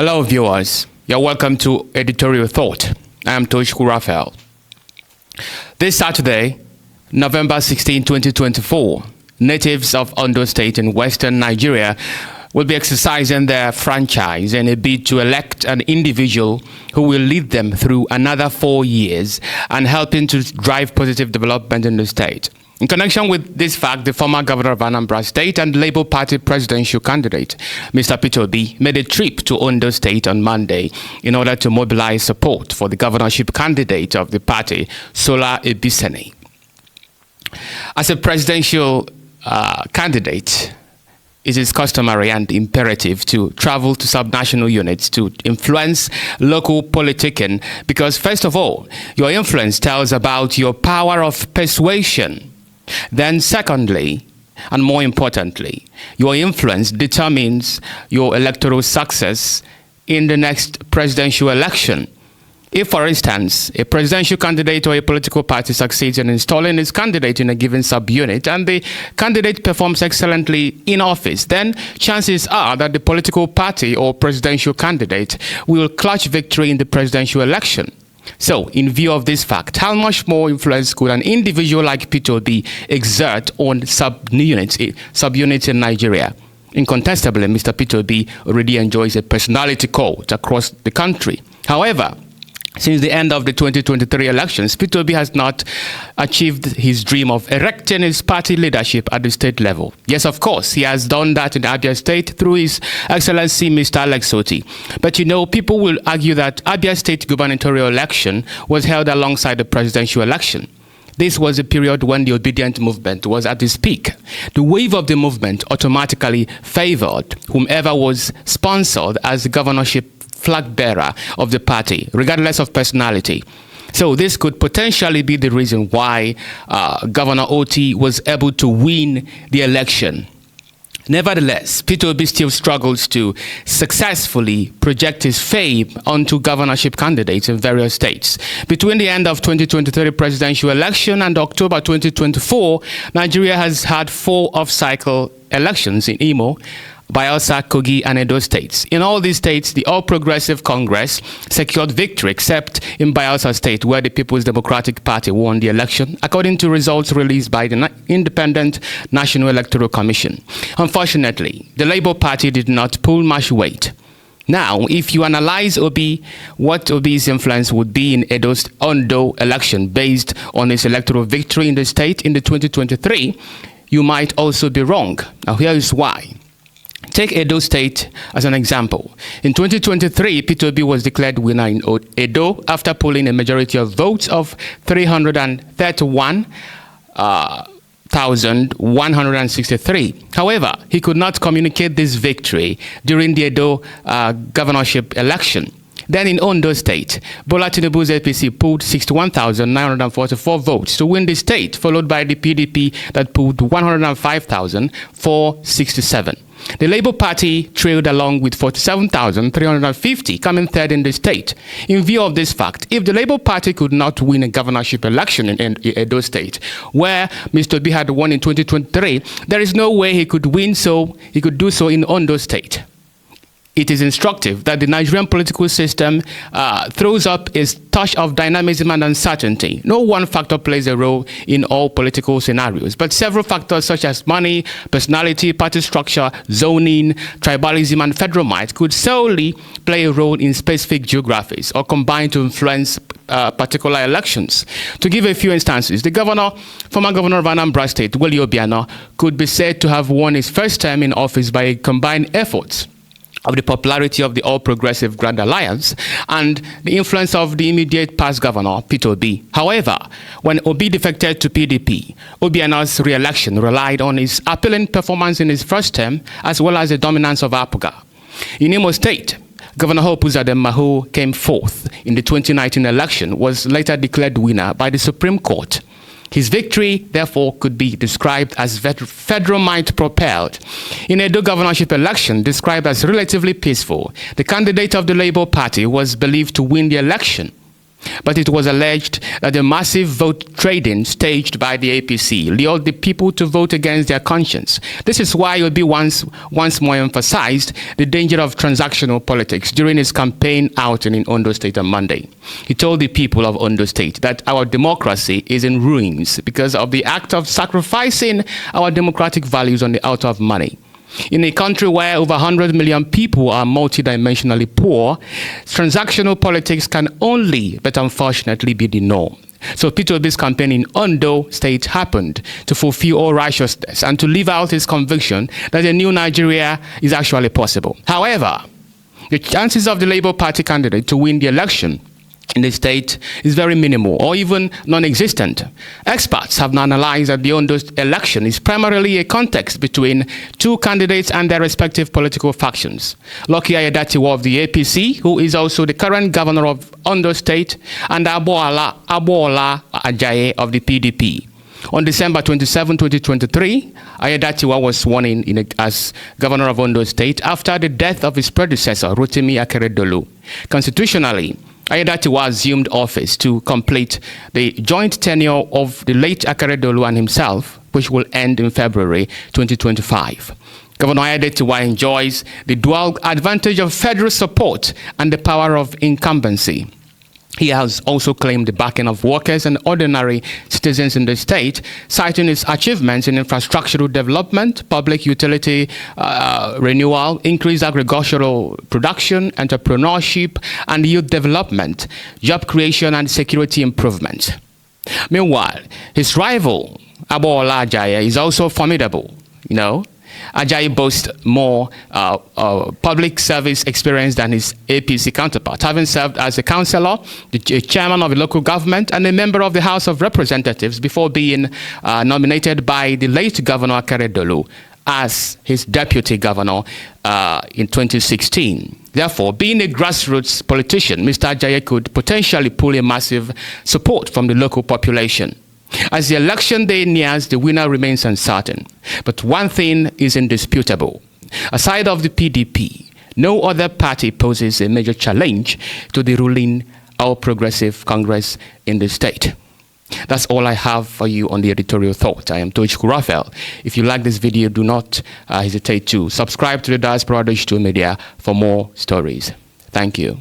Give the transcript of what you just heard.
Hello, viewers. You're welcome to Editorial Thought. I am Toshku Raphael. This Saturday, November 16, 2024, natives of Ondo State in western Nigeria will be exercising their franchise in a bid to elect an individual who will lead them through another 4 years and helping to drive positive development in the state. In connection with this fact, the former governor of Anambra State and Labour Party presidential candidate, Mr. Peter Obi, made a trip to Ondo State on Monday in order to mobilize support for the governorship candidate of the party, Sola Ebiseni. As a presidential candidate, it is customary and imperative to travel to subnational units to influence local politicking because, first of all, your influence tells about your power of persuasion. Then secondly, and more importantly, your influence determines your electoral success in the next presidential election. If, for instance, a presidential candidate or a political party succeeds in installing its candidate in a given subunit and the candidate performs excellently in office, then chances are that the political party or presidential candidate will clutch victory in the presidential election. So, in view of this fact, how much more influence could an individual like Peter Obi exert on subunits in Nigeria? Incontestably, Mr. Peter Obi already enjoys a personality cult across the country. However, since the end of the 2023 elections, Peter Obi has not achieved his dream of erecting his party leadership at the state level. Yes, of course, he has done that in Abia State through His Excellency Mr. Alex Oti. But you know, people will argue that Abia State gubernatorial election was held alongside the presidential election. This was a period when the obedient movement was at its peak. The wave of the movement automatically favored whomever was sponsored as the governorship flag bearer of the party, regardless of personality. So this could potentially be the reason why Governor Oti was able to win the election. Nevertheless, Peter Obi still struggles to successfully project his fame onto governorship candidates in various states. Between the end of 2023 presidential election and October 2024, Nigeria has had 4 off-cycle elections in Imo, Bayelsa, Kogi, and Edo states. In all these states, the All Progressive Congress secured victory, except in Bayelsa State, where the People's Democratic Party won the election, according to results released by the Independent National Electoral Commission. Unfortunately, the Labour Party did not pull much weight. Now, if you analyze Obi, what Obi's influence would be in Edo's Ondo election based on his electoral victory in the state in the 2023, you might also be wrong. Now, here is why. Take Edo State as an example. In 2023, Peter Obi was declared winner in Edo after polling a majority of votes of 331,163. However, he could not communicate this victory during the Edo governorship election. Then in Ondo State, Bola Tinubu's APC pulled 61,944 votes to win the state, followed by the PDP that pulled 105,467. The Labour Party trailed along with 47,350, coming third in the state. In view of this fact, if the Labour Party could not win a governorship election in Edo State, where Mr. Obi had won in 2023, there is no way he could do so in Ondo State. It is instructive that the Nigerian political system throws up a touch of dynamism and uncertainty. No one factor plays a role in all political scenarios, but several factors such as money, personality, party structure, zoning, tribalism, and federal might could solely play a role in specific geographies or combine to influence particular elections. To give a few instances, the former governor of Anambra State, Willie Obiano, could be said to have won his first term in office by combined efforts of the popularity of the All Progressive Grand Alliance and the influence of the immediate past governor, Peter Obi. However, when Obi defected to PDP, Obiano's re-election relied on his appealing performance in his first term, as well as the dominance of APGA. In Imo State, Governor Hope Uzodinma, who came fourth in the 2019 election, was later declared winner by the Supreme Court. His victory, therefore, could be described as federal might propelled. In a Edo governorship election described as relatively peaceful, the candidate of the Labour Party was believed to win the election. But it was alleged that the massive vote trading staged by the APC lured the people to vote against their conscience. This is why Obi once more emphasized the danger of transactional politics during his campaign outing in Ondo State on Monday. He told the people of Ondo State that our democracy is in ruins because of the act of sacrificing our democratic values on the altar of money. In a country where over 100 million people are multidimensionally poor, transactional politics can only, but unfortunately, be the norm. So Peter Obi's campaign in Ondo State happened to fulfill all righteousness and to live out his conviction that a new Nigeria is actually possible. However, the chances of the Labour Party candidate to win the election in the state is very minimal or even non-existent. Experts have now analyzed that the Ondo election is primarily a contest between two candidates and their respective political factions. Lucky Ayedatiwa of the APC, who is also the current governor of Ondo State, and Abola Ajayi of the PDP. On December 27, 2023, Ayedatiwa was sworn in as governor of Ondo State after the death of his predecessor, Rotimi Akeredolu. Constitutionally, Ayedatiwa assumed office to complete the joint tenure of the late Akeredolu and himself, which will end in February 2025. Governor Ayedatiwa enjoys the dual advantage of federal support and the power of incumbency. He has also claimed the backing of workers and ordinary citizens in the state, citing his achievements in infrastructural development, public utility renewal, increased agricultural production, entrepreneurship, and youth development, job creation, and security improvement. Meanwhile, his rival, Abola Ajayi, is also formidable. Ajayi boasts more public service experience than his APC counterpart, having served as a councillor, the chairman of a local government, and a member of the House of Representatives before being nominated by the late Governor Akeredolu as his deputy governor in 2016. Therefore, being a grassroots politician, Mr. Ajayi could potentially pull a massive support from the local population. As the election day nears, the winner remains uncertain. But one thing is indisputable. Aside of the PDP, no other party poses a major challenge to the ruling All Progressive Congress in the state. That's all I have for you on the editorial thought. I am Tochku Raphael. If you like this video, do not hesitate to subscribe to the Diaspora Digital Media for more stories. Thank you.